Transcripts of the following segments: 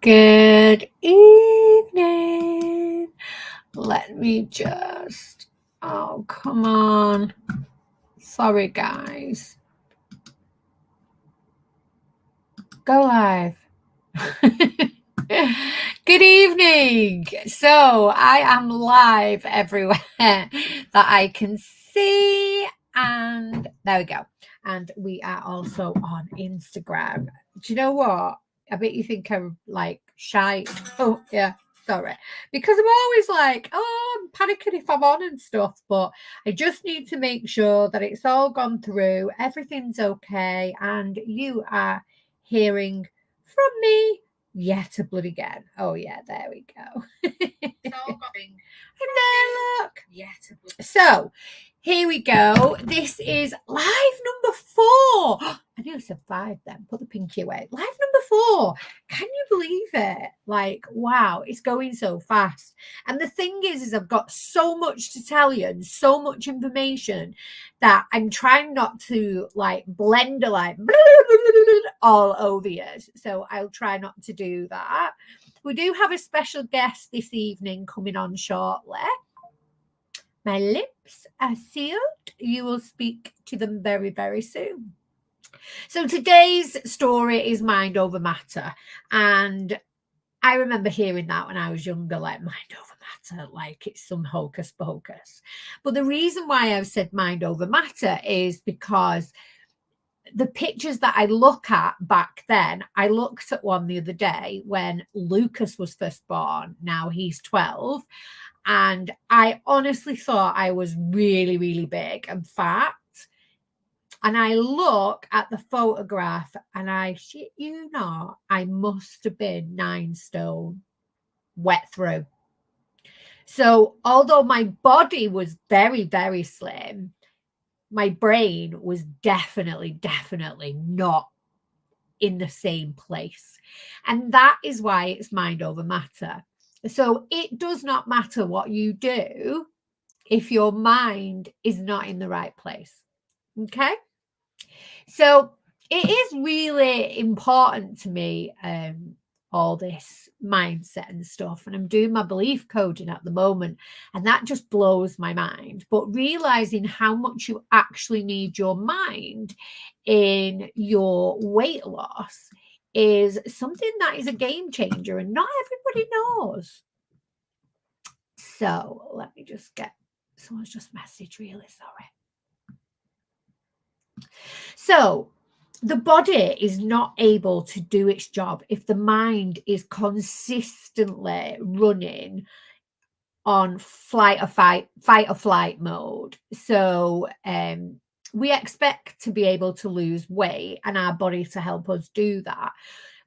Good evening. Let me just. Oh, come on. Sorry, guys. Go live. Good evening. So I am live everywhere that I can see. And there we go. And we are also on Instagram. Do you know what? I bet you think I'm like shy. Oh, yeah. Sorry. Because I'm always like, oh, I'm panicking if I'm on and stuff. But I just need to make sure that it's all gone through. Everything's okay. And you are hearing from me yet a bloody again. Oh yeah, there we go. And there, look. So here we go. This is live number 4. I nearly said 5 then. Put the pinky away. Live number 4. Can you believe it? Like, wow, it's going so fast. And the thing is I've got so much to tell you and so much information that I'm trying not to like blend like all over you. So I'll try not to do that. We do have a special guest this evening coming on shortly. My lips are sealed. You will speak to them very, very soon. So today's story is mind over matter. And I remember hearing that when I was younger, like mind over matter, like it's some hocus pocus. But the reason why I've said mind over matter is because the pictures that I look at back then, I looked at one the other day when Lucas was first born. Now he's 12. And I honestly thought I was really, really big and fat. And I look at the photograph and I shit you not, I must have been 9 stone wet through. So although my body was very, very slim, my brain was definitely not in the same place. And that is why it's mind over matter. So it does not matter what you do if your mind is not in the right place. Okay. So it is really important to me, all this mindset and stuff. And I'm doing my belief coding at the moment, and that just blows my mind. But realizing how much you actually need your mind in your weight loss is something that is a game changer, and not everybody knows. So let me just get someone's just messaged, really sorry. So the body is not able to do its job if the mind is consistently running on fight or flight mode. So we expect to be able to lose weight and our body to help us do that.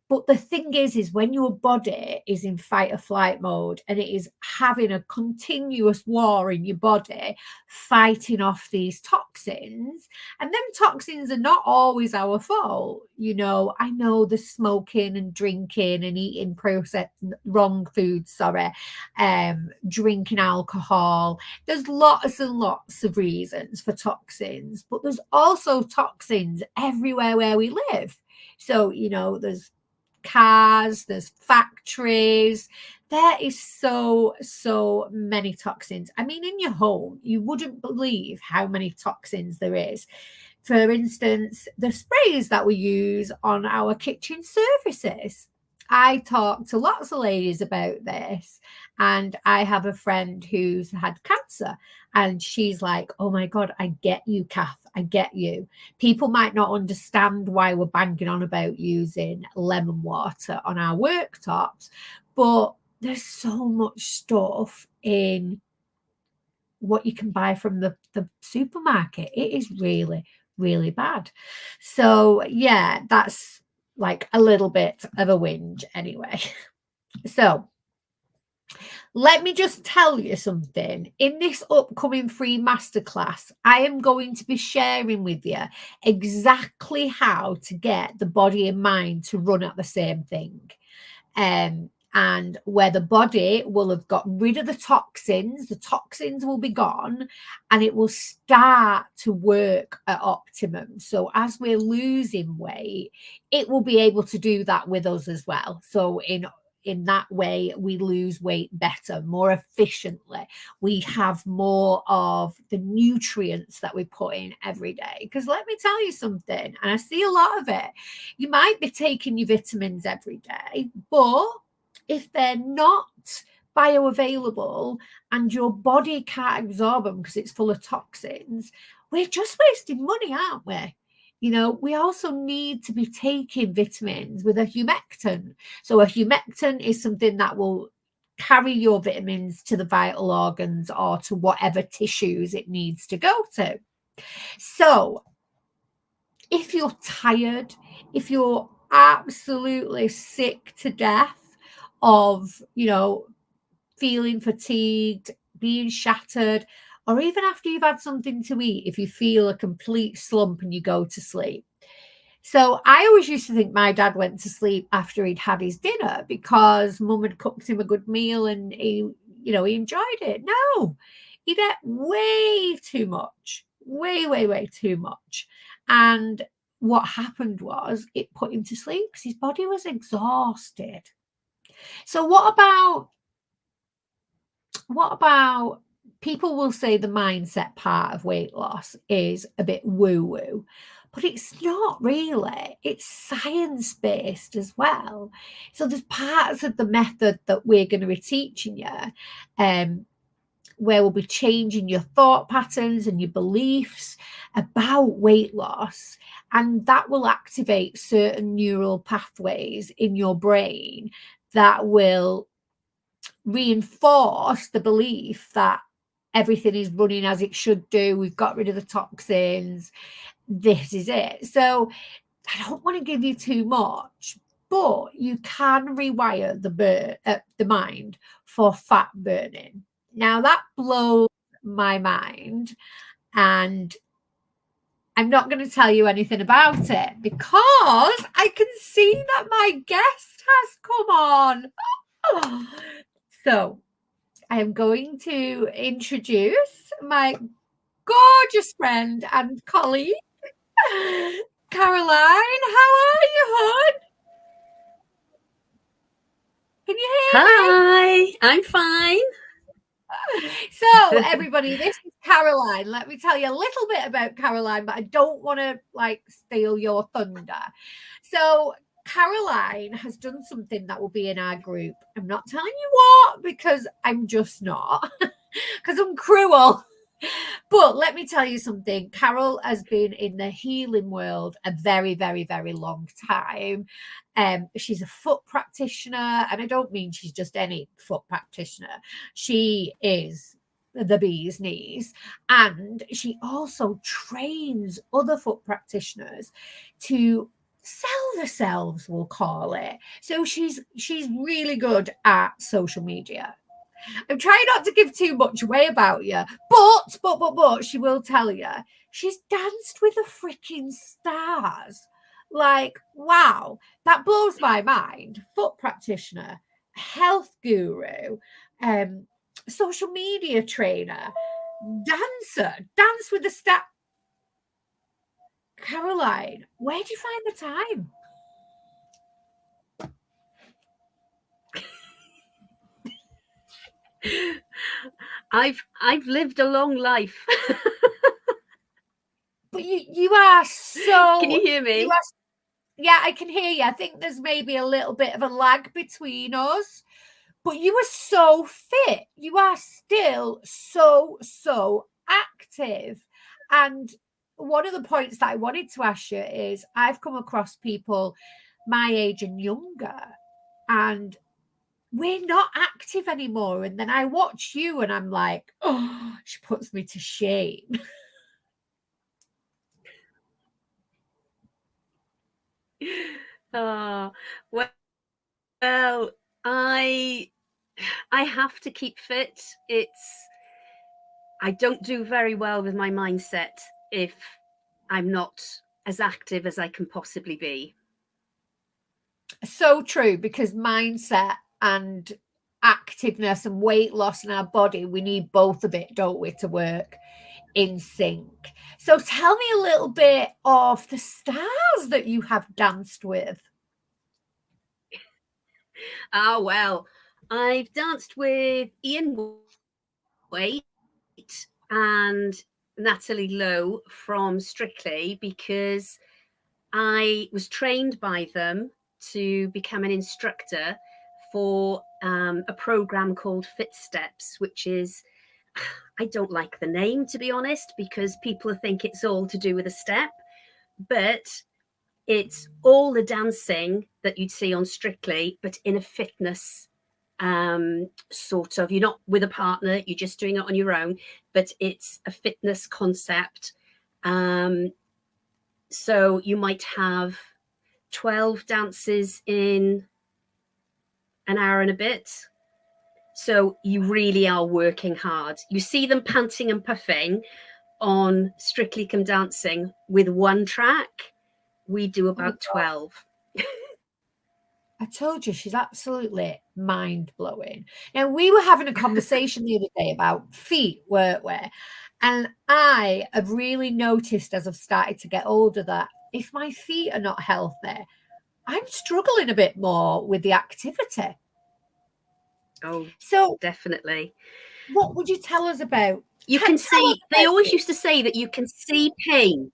But the thing is when your body is in fight or flight mode and it is having a continuous war in your body, fighting off these toxins, and them toxins are not always our fault. You know, I know the smoking and drinking and eating processed wrong foods, drinking alcohol. There's lots and lots of reasons for toxins, but there's also toxins everywhere where we live. So, you know, there's cars, there's factories. There is so many toxins. I mean, in your home, you wouldn't believe how many toxins there is. For instance, the sprays that we use on our kitchen surfaces. I talk to lots of ladies about this, and I have a friend who's had cancer, and she's like, oh my God, I get you, Kath. I get you. People might not understand why we're banging on about using lemon water on our worktops, but there's so much stuff in what you can buy from the supermarket. It is really, really bad. So yeah, that's like a little bit of a whinge anyway. So let me just tell you something. In this upcoming free masterclass, I am going to be sharing with you exactly how to get the body and mind to run at the same thing. And where the body will have got rid of the toxins will be gone, and it will start to work at optimum. So as we're losing weight, it will be able to do that with us as well. So in in that way we lose weight better, more efficiently. We have more of the nutrients that we put in every day. Because let me tell you something, and I see a lot of it. You might be taking your vitamins every day, but if they're not bioavailable and your body can't absorb them because it's full of toxins, we're just wasting money, aren't we? You know, we also need to be taking vitamins with a humectant. So a humectant is something that will carry your vitamins to the vital organs or to whatever tissues it needs to go to. So if you're tired, if you're absolutely sick to death of, feeling fatigued, being shattered, or even after you've had something to eat, if you feel a complete slump and you go to sleep. So I always used to think my dad went to sleep after he'd had his dinner because mum had cooked him a good meal and he enjoyed it. No, he'd ate way too much, way too much. And what happened was it put him to sleep because his body was exhausted. So what about people will say the mindset part of weight loss is a bit woo woo, but it's not really. It's science based as well. So there's parts of the method that we're going to be teaching you, where we'll be changing your thought patterns and your beliefs about weight loss. And that will activate certain neural pathways in your brain that will reinforce the belief that everything is running as it should do. We've got rid of the toxins. This is it. So I don't want to give you too much, but you can rewire the mind for fat burning. Now that blows my mind, and I'm not going to tell you anything about it because I can see that my guest has come on. So I am going to introduce my gorgeous friend and colleague, Caroline. How are you, hon? Can you hear me? Hi, I'm fine. So, everybody, this is Caroline. Let me tell you a little bit about Caroline, but I don't want to steal your thunder. So, Caroline has done something that will be in our group. I'm not telling you what because I'm just not, because I'm cruel. But let me tell you something. Carol has been in the healing world a very, very, very long time. She's a foot practitioner, and I don't mean she's just any foot practitioner. She is the bee's knees, and she also trains other foot practitioners to sell themselves, we'll call it. So she's really good at social media. I'm trying not to give too much away about you, but she will tell you she's danced with the freaking stars. Like, wow, that blows my mind. Foot practitioner, health guru, um, social media trainer, dancer, dance with the star. Caroline, where do you find the time? I've lived a long life. But you are Can so you hear you me? are. Yeah, I can hear you. I think there's maybe a little bit of a lag between us, but you are so fit. You are still so active. And one of the points that I wanted to ask you is I've come across people my age and younger, and we're not active anymore. And then I watch you and I'm like, oh, she puts me to shame. Oh, well, I I have to keep fit. I don't do very well with my mindset if I'm not as active as I can possibly be. So true, because mindset and activeness and weight loss in our body, we need both of it, don't we, to work in sync. So tell me a little bit of the stars that you have danced with. Well, I've danced with Ian Waite and Natalie Lowe from Strictly because I was trained by them to become an instructor for a program called Fit Steps, which is, I don't like the name, to be honest, because people think it's all to do with a step, but it's all the dancing that you'd see on Strictly, but in a fitness sort of, you're not with a partner, you're just doing it on your own, but it's a fitness concept. So you might have 12 dances in an hour and a bit. So you really are working hard. You see them panting and puffing on Strictly Come Dancing with one track. We do about 12. I told you she's absolutely mind blowing. Now, we were having a conversation the other day about feet, weren't we? And I have really noticed as I've started to get older that if my feet are not healthy, I'm struggling a bit more with the activity. Oh, So, definitely. what would you tell us about? You can see, they always used to say that you can see pain.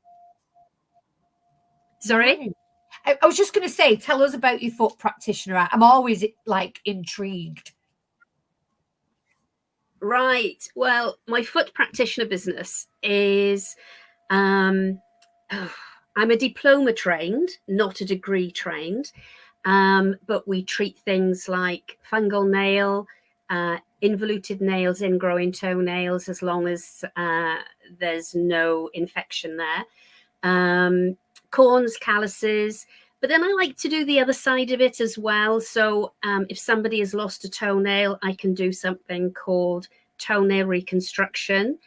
Sorry? Right. I was just going to say, tell us about your foot practitioner. I'm always like intrigued. Right. Well, my foot practitioner business is I'm a diploma trained, not a degree trained, but we treat things like fungal nail, involuted nails, ingrowing toenails, as long as there's no infection there. Corns, calluses. But then I like to do the other side of it as well. So if somebody has lost a toenail, I can do something called toenail reconstruction.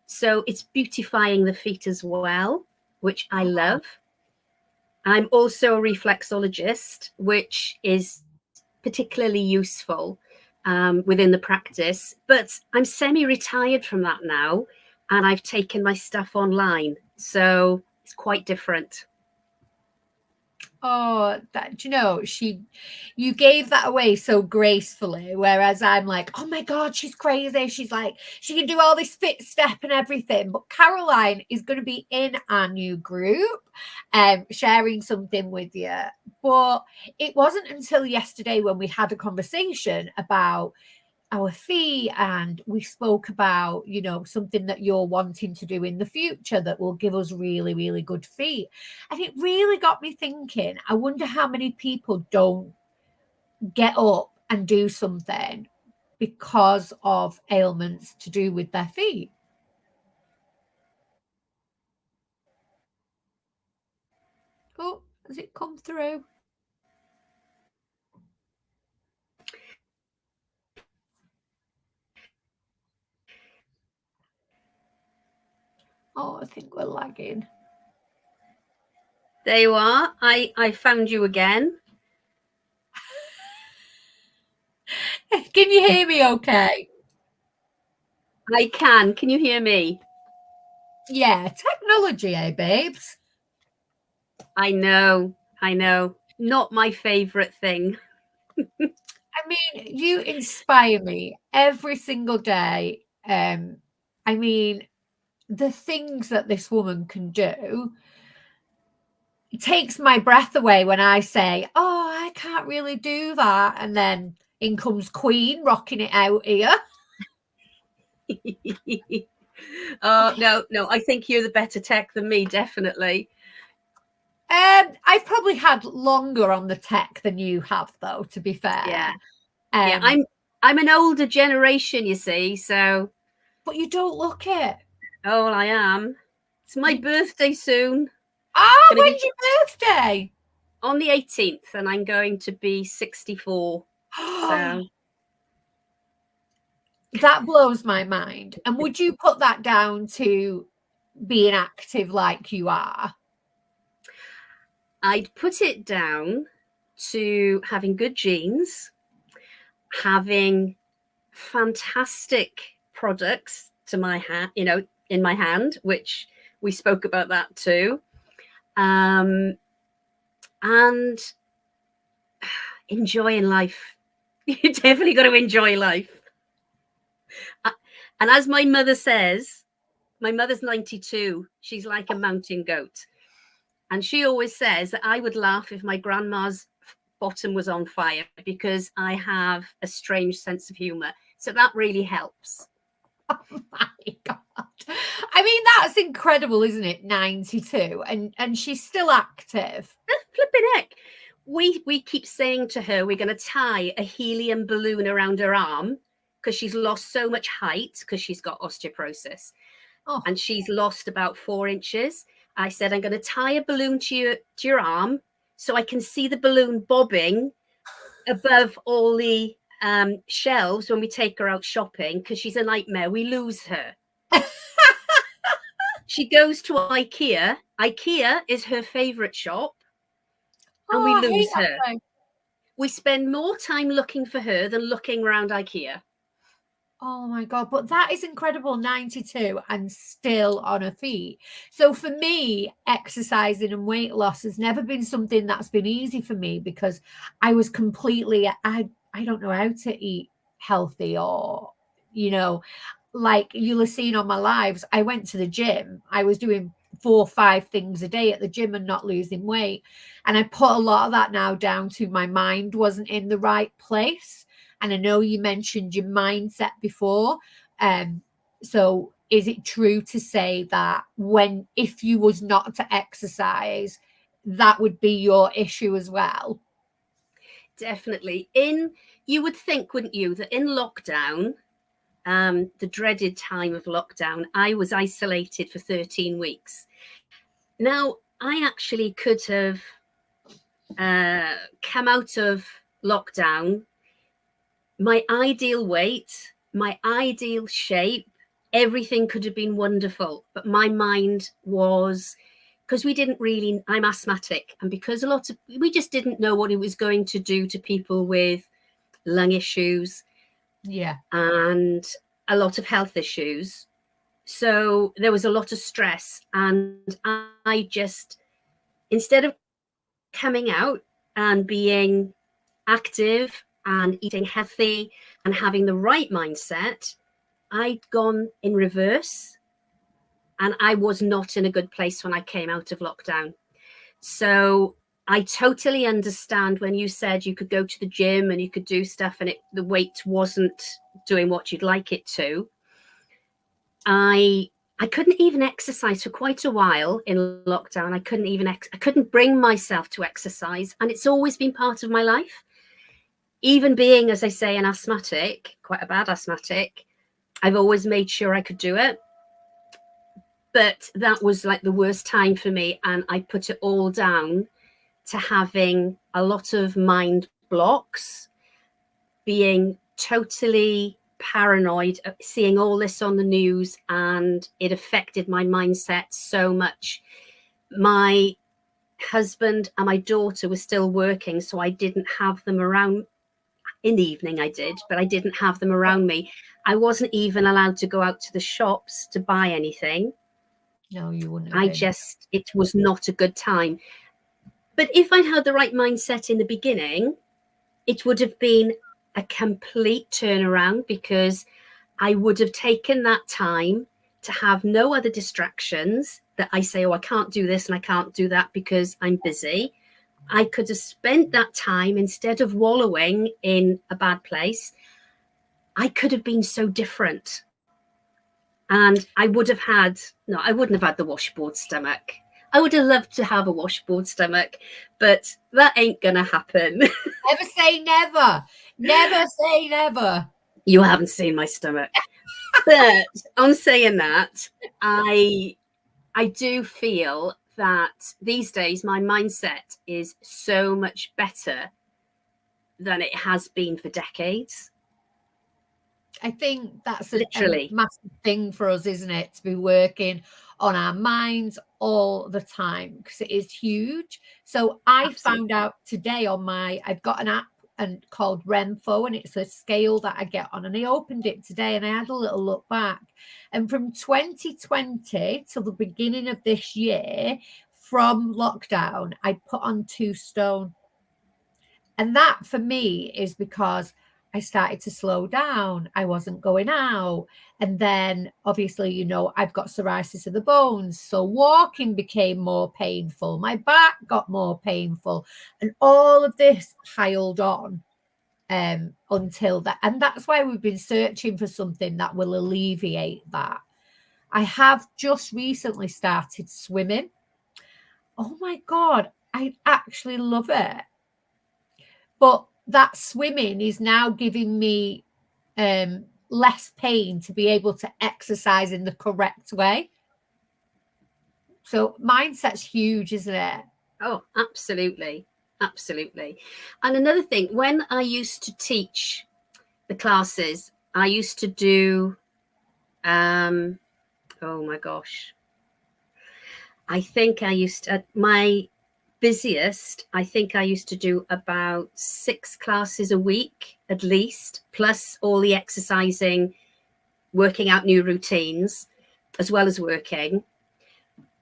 So it's beautifying the feet as well, which I love. I'm also a reflexologist, which is particularly useful within the practice. But I'm semi-retired from that now, and I've taken my stuff online. So it's quite different. Oh, that you gave that away so gracefully. Whereas I'm like, oh my God, she's crazy. She's like, she can do all this fit step and everything. But Caroline is going to be in our new group, sharing something with you. But it wasn't until yesterday when we had a conversation about our fee, and we spoke about something that you're wanting to do in the future that will give us really, really good feet. And it really got me thinking, I wonder how many people don't get up and do something because of ailments to do with their feet. Oh, has it come through? Oh, I think we're lagging. There you are. I found you again. Can you hear me okay? I can. Can you hear me? Yeah, technology, eh, babes? I know. Not my favorite thing. I mean, you inspire me every single day. I mean, the things that this woman can do, it takes my breath away when I say, "Oh, I can't really do that," and then in comes Queen rocking it out here. No, I think you're the better tech than me, definitely. I've probably had longer on the tech than you have, though. To be fair, Yeah. I'm an older generation, you see. So, but you don't look it. oh, well, I am. It's my birthday soon. Oh, when's your birthday? On the 18th, and I'm going to be 64. So that blows my mind. And would you put that down to being active like you are? I'd put it down to having good genes, having fantastic products to my hand, in my hand, which we spoke about that too. And enjoying life. You definitely got to enjoy life. And as my mother says, my mother's 92. She's like a mountain goat. And she always says that I would laugh if my grandma's bottom was on fire because I have a strange sense of humor. So that really helps. Oh my God. I mean, that's incredible, isn't it? 92 and she's still active. Flipping heck. We keep saying to her we're going to tie a helium balloon around her arm because she's lost so much height because she's got osteoporosis. Oh. And she's lost about 4 inches. I said, I'm going to tie a balloon to your arm so I can see the balloon bobbing above all the shelves when we take her out shopping because she's a nightmare. We lose her. She goes to IKEA. IKEA is her favorite shop. And we lose her. We spend more time looking for her than looking around IKEA. Oh my God. But that is incredible. 92 and still on her feet. So for me, exercising and weight loss has never been something that's been easy for me because I was completely, I don't know how to eat healthy or, like you'll have seen on my lives, I went to the gym. I was doing 4 or 5 things a day at the gym and not losing weight. And I put a lot of that now down to my mind wasn't in the right place. And I know you mentioned your mindset before. So is it true to say that if you was not to exercise, that would be your issue as well? Definitely. You would think, wouldn't you, that in lockdown, the dreaded time of lockdown, I was isolated for 13 weeks. Now, I actually could have come out of lockdown, my ideal weight, my ideal shape, everything could have been wonderful. But my mind was, because I'm asthmatic, and because we just didn't know what it was going to do to people with lung issues. Yeah. And a lot of health issues. So there was a lot of stress. And I just, instead of coming out and being active and eating healthy and having the right mindset, I'd gone in reverse. And I was not in a good place when I came out of lockdown. So I totally understand when you said you could go to the gym and you could do stuff and the weight wasn't doing what you'd like it to. I couldn't even exercise for quite a while in lockdown. I couldn't bring myself to exercise, and it's always been part of my life. Even being, as I say, an asthmatic, quite a bad asthmatic, I've always made sure I could do it. But that was like the worst time for me, and I put it all down to having a lot of mind blocks, being totally paranoid, seeing all this on the news, and it affected my mindset so much. My husband and my daughter were still working, so I didn't have them around. In the evening I did, but I didn't have them around me. I wasn't even allowed to go out to the shops to buy anything. No, you wouldn't. It was not a good time. But if I'd had the right mindset in the beginning, it would have been a complete turnaround, because I would have taken that time to have no other distractions that I say, oh, I can't do this and I can't do that because I'm busy. I could have spent that time, instead of wallowing in a bad place, I could have been so different. And I wouldn't have had the washboard stomach. I would have loved to have a washboard stomach, but that ain't going to happen. Never say never. Never say never. You haven't seen my stomach. But on saying that, I do feel that these days my mindset is so much better than it has been for decades. I think that's Literally a massive thing for us, isn't it? To be working on our minds all the time, because it is huge. So I found out today I've got an app called Renfo, and it's a scale that I get on. And I opened it today and I had a little look back. And from 2020 till the beginning of this year, from lockdown, I put on 2 stone. And that for me is because I started to slow down. I wasn't going out. And then obviously, you know, I've got psoriasis of the bones. So walking became more painful. My back got more painful. And all of this piled on until that. And that's why we've been searching for something that will alleviate that. I have just recently started swimming. Oh my God, I actually love it. But that swimming is now giving me less pain to be able to exercise in the correct way. So mindset's huge, isn't it? Oh, absolutely. Absolutely. And another thing, when I used to teach the classes, I used to do, oh my gosh, I think I used to, my busiest, I think I used to do about 6 classes a week at least, plus all the exercising, working out new routines, as well as working.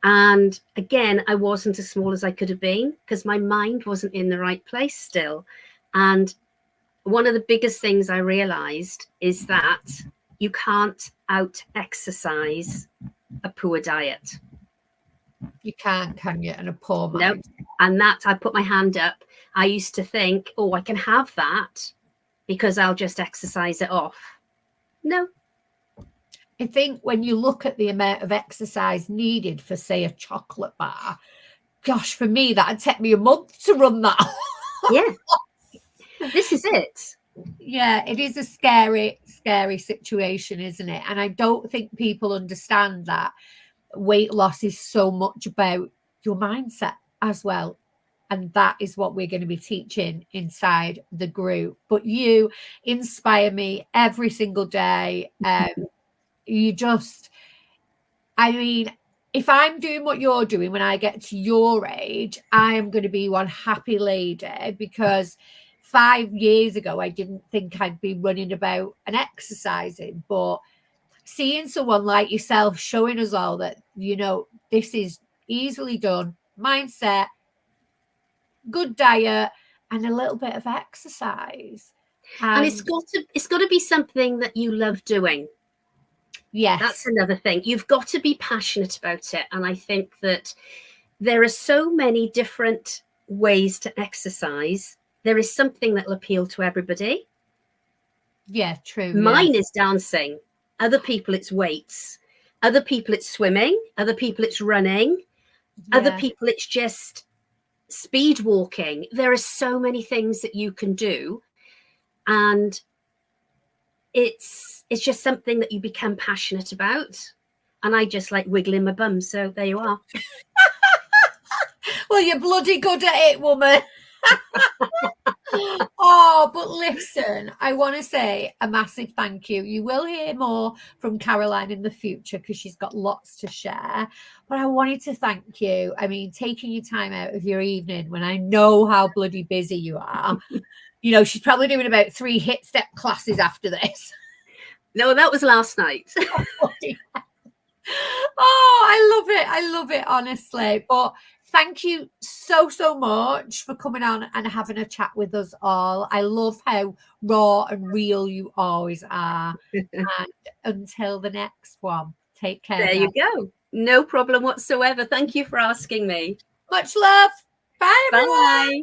And again, I wasn't as small as I could have been because my mind wasn't in the right place still. And one of the biggest things I realized is that you can't out exercise a poor diet. You can't, can you? And a poor mind. Nope. And that, I put my hand up. I used to think, oh, I can have that because I'll just exercise it off. No. I think when you look at the amount of exercise needed for, say, a chocolate bar, gosh, for me, that'd take me a month to run that. Yeah. This is it. Yeah, it is a scary, scary situation, isn't it? And I don't think people understand that weight loss is so much about your mindset as well. And that is what we're going to be teaching inside the group. But you inspire me every single day. You just, I mean, if I'm doing what you're doing when I get to your age, I am going to be one happy lady, because 5 years ago, I didn't think I'd be running about and exercising. But seeing someone like yourself showing us all that, you know, this is easily done, mindset, good diet, and a little bit of exercise. And it's got to be something that you love doing. Yes. That's another thing. You've got to be passionate about it. And I think that there are so many different ways to exercise. There is something that will appeal to everybody. Yeah, true. Mine is dancing. Other people, it's weights. Other people, it's swimming. Other people, it's running. Other people, it's just speed walking. There are so many things that you can do. And it's just something that you become passionate about. And I just like wiggling my bum. So there you are. Well, you're bloody good at it, woman. Oh, but listen, I want to say a massive thank you. You will hear more from Caroline in the future because she's got lots to share. But I wanted to thank you. I mean, taking your time out of your evening when I know how bloody busy you are. You know, she's probably doing about 3 hit step classes after this. No, that was last night. Oh, I love it. I love it, honestly. But thank you so, so much for coming on and having a chat with us all. I love how raw and real you always are. And until the next one, take care. There you go. No problem whatsoever. Thank you for asking me. Much love. Bye, everyone. Bye.